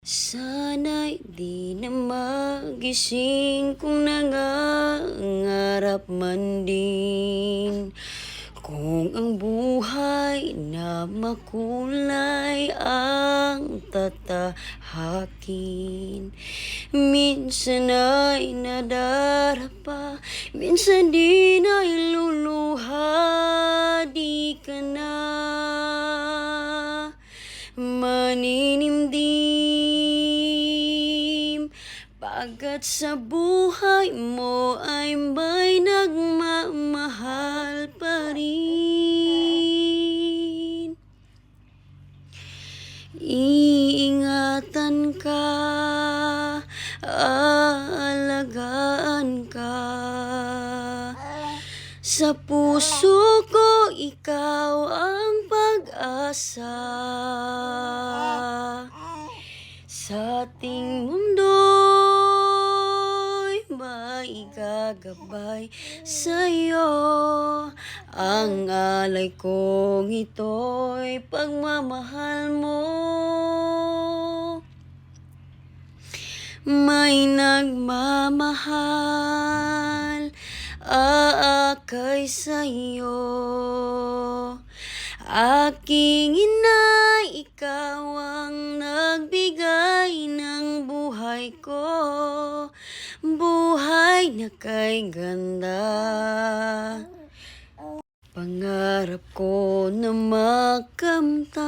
Sana'y di na magising kung nangangarap man din. Kung ang buhay na makulay ang tatahakin. Minsan ay nadarapa, minsan din ay luluha. Di ka na maninimdim, pagkat sa buhay mo ay may nagmamahal pa rin. Iingatan ka, aalagaan ka. Sa puso ko ikaw ang pag-asa. Sa ating mundo'y may gagabay sa'yo. Ang alay kong ito'y pagmamahal mo. May nagmamahal, aakay sa'yo. Aking inay, ikaw ang nagbigay ng buhay ko. Buhay na kay ganda. Pangarap ko na makamtan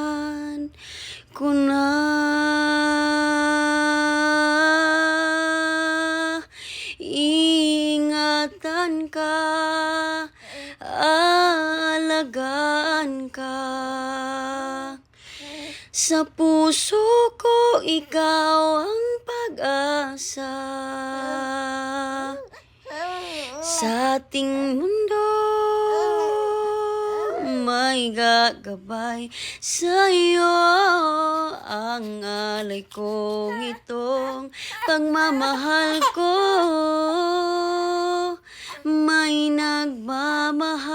ko na. Ingatan ka, aalagaan ka. Sa puso ko ikaw ang pag-asa. Sa ating mundo may gagabay sa'yo. Ang alay kong itong pagmamahal ko. May nagmamahal,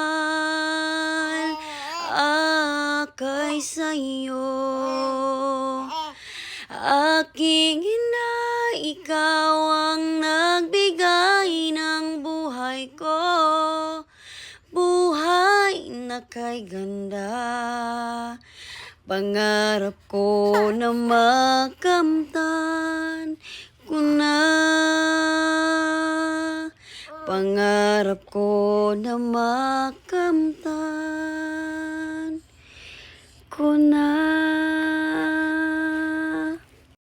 akay sa'yo. Aking ina, ikaw ang nagbigay ng buhay ko. Buhay na kay ganda. Pangarap ko na makamtan ko na. Pangarap ko na